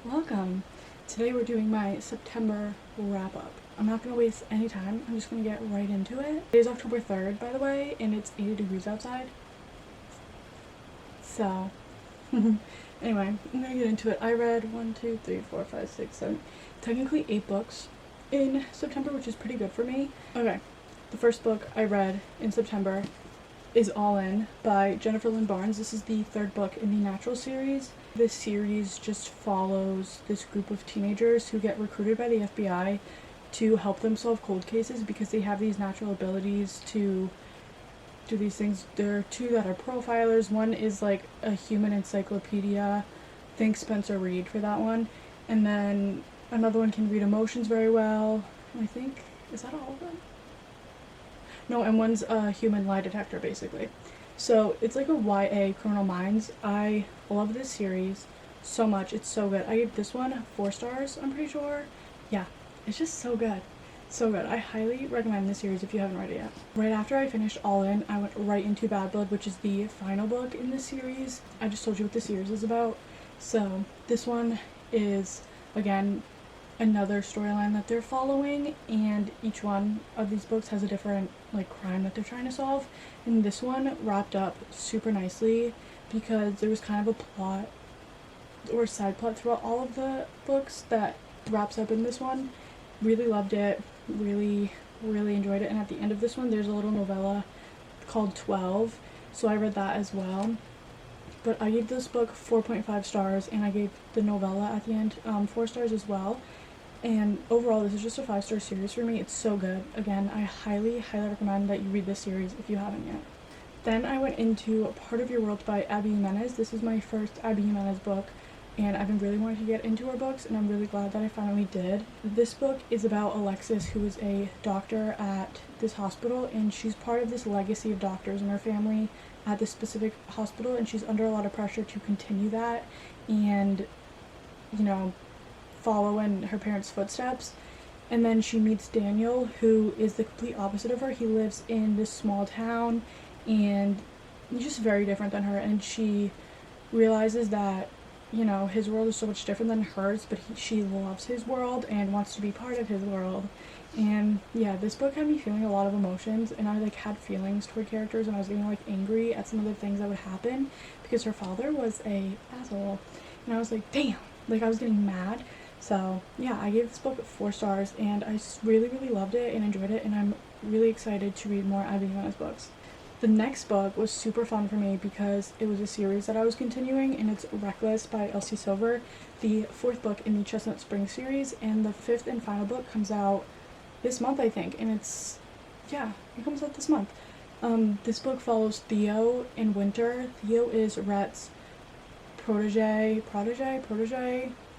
Welcome! Today we're doing my September wrap-up. I'm not going to waste any time, I'm just going to get right into it. It is October 3rd, by the way, and it's 80 degrees outside. So, anyway, I'm going to get into it. I read 1, 2, 3, 4, 5, 6, 7, technically 8 books in September, which is pretty good for me. Okay, the first book I read in September is All In by Jennifer Lynn Barnes. This is the third book in the Natural series. This series just follows this group of teenagers who get recruited by the FBI to help them solve cold cases because they have these natural abilities to do these things. There are two that are profilers. One is like a human encyclopedia. Think Spencer Reid for that one. And then another one can read emotions very well. I think, is that all of them? No, and one's a human lie detector, basically. So it's like a YA Criminal Minds. I love this series so much. It's so good. I gave this one 4 stars, I'm pretty sure. Yeah, it's just so good. So good. I highly recommend this series if you haven't read it yet. Right after I finished All In, I went right into Bad Blood, which is the final book in this series. I just told you what the series is about. So this one is, again, another storyline that they're following, and each one of these books has a different crime that they're trying to solve, and this one wrapped up super nicely because there was kind of a plot or side plot throughout all of the books that wraps up in this one. Really loved it, really enjoyed it, and at the end of this one there's a little novella called 12, so I read that as well. But I gave this book 4.5 stars, and I gave the novella at the end 4 stars as well. And overall, this is just a 5-star series for me. It's so good. Again, I highly recommend that you read this series if you haven't yet. Then I went into Part of Your World by Abby Jimenez. This is my first Abby Jimenez book, and I've been really wanting to get into her books, and I'm really glad that I finally did. This book is about Alexis, who is a doctor at this hospital, and she's part of this legacy of doctors in her family at this specific hospital, and she's under a lot of pressure to continue that and, follow in her parents' footsteps. And then she meets Daniel, who is the complete opposite of her. He lives in this small town and he's just very different than her, and she realizes that his world is so much different than hers, but she loves his world and wants to be part of his world. And yeah, this book had me feeling a lot of emotions, and I had feelings toward characters, and I was getting angry at some of the things that would happen because her father was a asshole, and I was like, damn, I was getting mad. So yeah, I gave this book 4 stars, and I really loved it and enjoyed it, and I'm really excited to read more Abby Jimenez books. The next book was super fun for me because it was a series that I was continuing, and it's Reckless by Elsie Silver, the 4th book in the Chestnut Springs series, and the 5th and final book comes out this month, I think, and it comes out this month. This book follows Theo in Winter. Theo is Rhett's protege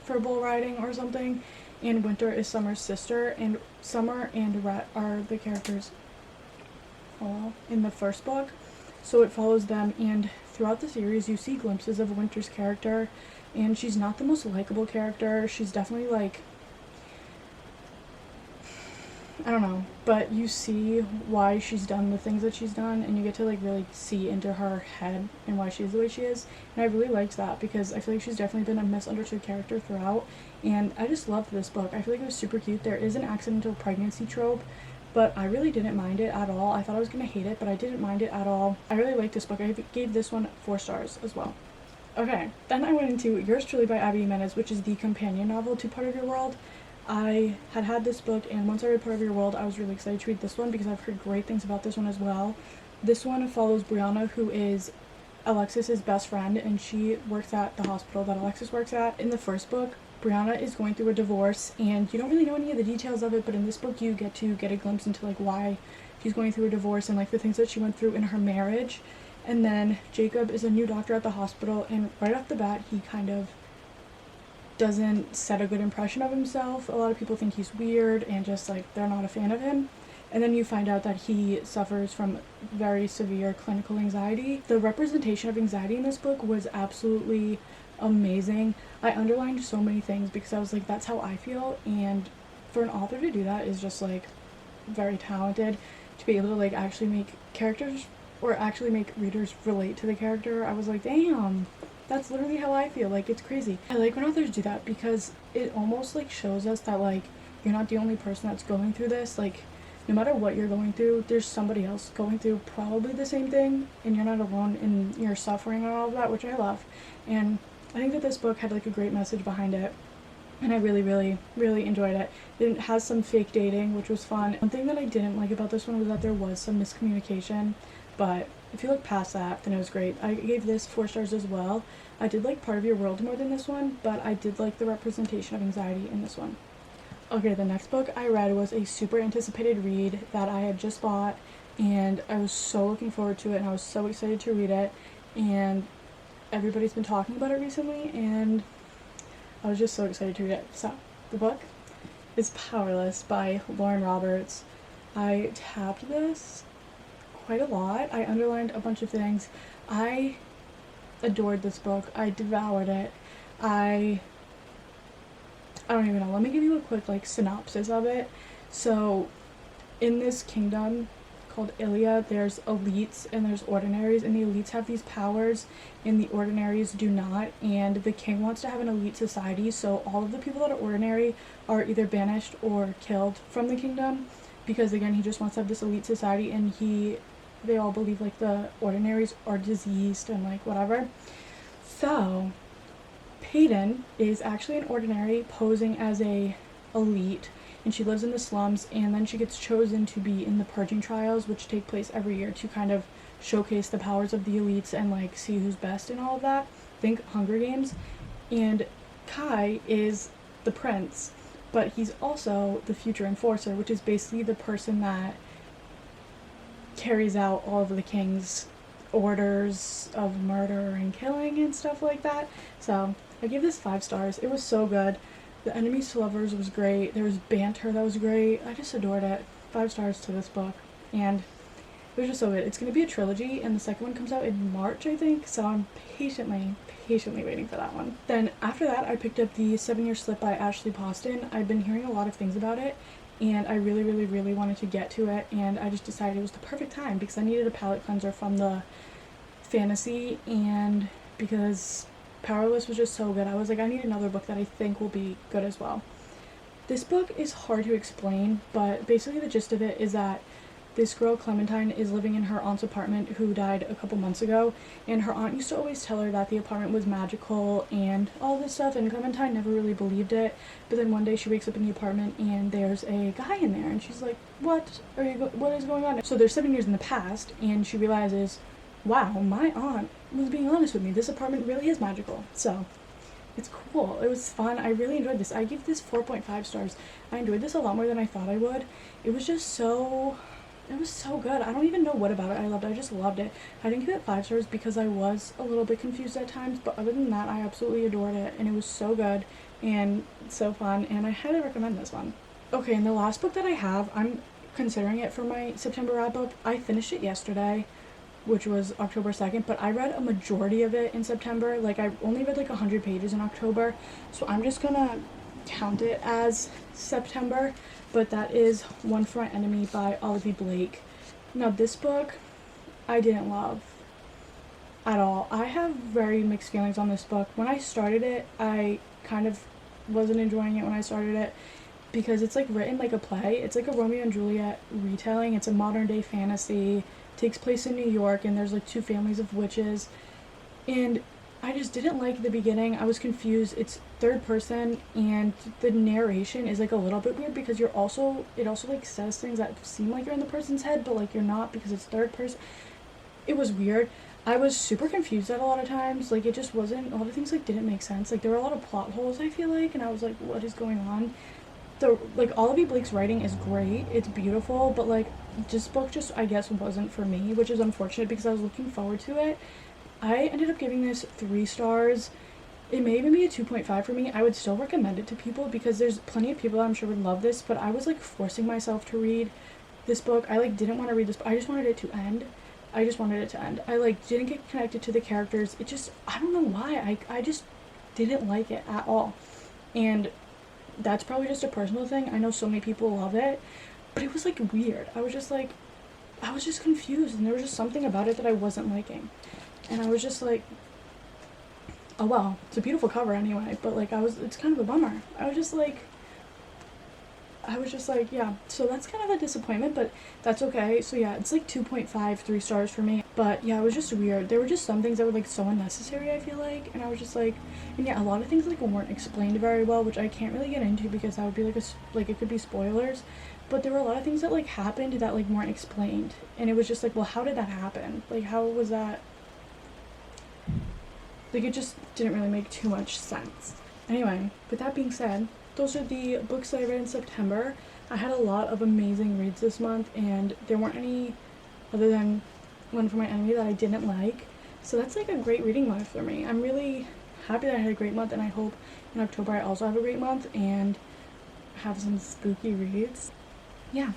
for bull riding or something, and Winter is Summer's sister, and Summer and Rhett are the characters in the first book, so it follows them, and throughout the series you see glimpses of Winter's character, and she's not the most likable character. She's definitely I don't know, but you see why she's done the things that she's done, and you get to really see into her head and why she is the way she is, and I really liked that because I feel like she's definitely been a misunderstood character throughout, and I just loved this book. I feel like it was super cute. There is an accidental pregnancy trope, but I really didn't mind it at all. I thought I was going to hate it, but I didn't mind it at all. I really liked this book. I gave this one 4 stars as well. Okay, then I went into Yours Truly by Abby Jimenez, which is the companion novel to Part of Your World. I had this book, and once I read Part of Your World, I was really excited to read this one because I've heard great things about this one as well. This one follows Brianna, who is Alexis's best friend, and she works at the hospital that Alexis works at. In the first book, Brianna is going through a divorce, and you don't really know any of the details of it, but in this book you get to get a glimpse into why she's going through a divorce and the things that she went through in her marriage. And then Jacob is a new doctor at the hospital, and right off the bat he kind of doesn't set a good impression of himself. A lot of people think he's weird and just they're not a fan of him. And then you find out that he suffers from very severe clinical anxiety. The representation of anxiety in this book was absolutely amazing. I underlined so many things because I was that's how I feel, and for an author to do that is just very talented. To be able to actually make characters or actually make readers relate to the character, I was damn, that's literally how I feel. Like, it's crazy. I like when authors do that because it almost like shows us that like you're not the only person that's going through this. Like, no matter what you're going through, there's somebody else going through probably the same thing, and you're not alone in your suffering and all of that, which I love. And I think that this book had like a great message behind it, and I really, really, really enjoyed it. It has some fake dating, which was fun. One thing that I didn't like about this one was that there was some miscommunication, but if you look past that, then it was great. I gave this 4 stars as well. I did like Part of Your World more than this one, but I did like the representation of anxiety in this one. Okay, the next book I read was a super anticipated read that I had just bought, and I was so looking forward to it, and I was so excited to read it, and everybody's been talking about it recently, and I was just so excited to read it. So, the book is Powerless by Lauren Roberts. I tabbed this quite a lot. I underlined a bunch of things. I adored this book. I devoured it. I don't even know. Let me give you a quick like synopsis of it. So, in this kingdom called Ilia, there's elites and there's ordinaries, and the elites have these powers and the ordinaries do not, and the king wants to have an elite society, so all of the people that are ordinary are either banished or killed from the kingdom, because again, he just wants to have this elite society, and they all believe like the ordinaries are diseased and like whatever. So Peyton is actually an ordinary posing as a elite, and she lives in the slums, and then she gets chosen to be in the purging trials, which take place every year to kind of showcase the powers of the elites and like see who's best and all of that. Think Hunger Games. And Kai is the prince, but he's also the future enforcer, which is basically the person that carries out all of the king's orders of murder and killing and stuff like that. So I give this 5 stars. It was so good. The enemies to lovers was great. There was banter that was great. I just adored it. 5 stars to this book. And it was just so good. It's going to be a trilogy, and the second one comes out in March, I think. So I'm patiently waiting for that one. Then after that, I picked up the 7-Year Slip by Ashley Poston. I've been hearing a lot of things about it, and I really, really, really wanted to get to it, and I just decided it was the perfect time because I needed a palate cleanser from the fantasy, and because Powerless was just so good, I was like, I need another book that I think will be good as well. This book is hard to explain, but basically the gist of it is that this girl, Clementine, is living in her aunt's apartment who died a couple months ago, and her aunt used to always tell her that the apartment was magical and all this stuff, and Clementine never really believed it. But then one day she wakes up in the apartment and there's a guy in there, and she's like, what is going on? So there's 7 years in the past, and she realizes, wow, my aunt was being honest with me. This apartment really is magical. So it's cool. It was fun. I really enjoyed this. I give this 4.5 stars. I enjoyed this a lot more than I thought I would. It was so good. I don't even know what about it I loved. I just loved it. I didn't give it 5 stars because I was a little bit confused at times, but other than that, I absolutely adored it, and it was so good and so fun, and I highly recommend this one. Okay, and the last book that I have, I'm considering it for my September wrap-up. I finished it yesterday, which was October 2nd, but I read a majority of it in September. Like, I only read like 100 pages in October, so I'm just gonna count it as September, but that is One for My Enemy by Olivia Blake. Now, this book I didn't love at all. I have very mixed feelings on this book. When I started it, I kind of wasn't enjoying it when I started it because it's like written like a play. It's like a Romeo and Juliet retelling. It's a modern day fantasy, takes place in New York, and there's like 2 families of witches, and I just didn't like the beginning. I was confused. It's 3rd person, and the narration is like a little bit weird because it also like says things that seem like you're in the person's head, but like you're not because it's 3rd person. It was weird. I was super confused at a lot of times. Like, it just wasn't, a lot of things like didn't make sense. Like, there were a lot of plot holes, I feel like, and I was like, what is going on? Like, Olivia Blake's writing is great. It's beautiful, but like, this book just, I guess, wasn't for me, which is unfortunate because I was looking forward to it. I ended up giving this 3 stars. It may even be a 2.5 for me. I would still recommend it to people because there's plenty of people I'm sure would love this, but I was like forcing myself to read this book. I like didn't want to read this book. I just wanted it to end. I like didn't get connected to the characters. It just, I don't know why. I just didn't like it at all. And that's probably just a personal thing. I know so many people love it, but it was like weird. I was just confused, and there was just something about it that I wasn't liking. And I was just like, oh well, it's a beautiful cover anyway, but like it's kind of a bummer. I was just like, yeah, so that's kind of a disappointment, but that's okay. So yeah, it's like 2.5, 3 stars for me. But yeah, it was just weird. There were just some things that were like so unnecessary, I feel like, and I was just like, and yeah, a lot of things like weren't explained very well, which I can't really get into because that would be like it could be spoilers. But there were a lot of things that like happened that like weren't explained, and it was just like, well, how did that happen? Like, how was that? Like, it just didn't really make too much sense. Anyway, with that being said, those are the books that I read in September. I had a lot of amazing reads this month, and there weren't any other than One for My Enemy that I didn't like. So that's like a great reading month for me. I'm really happy that I had a great month, and I hope in October I also have a great month and have some spooky reads. Yeah,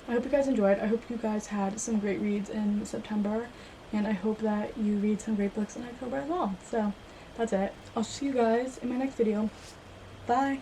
I hope you guys enjoyed. I hope you guys had some great reads in September, and I hope that you read some great books in October as well. So that's it. I'll see you guys in my next video. Bye!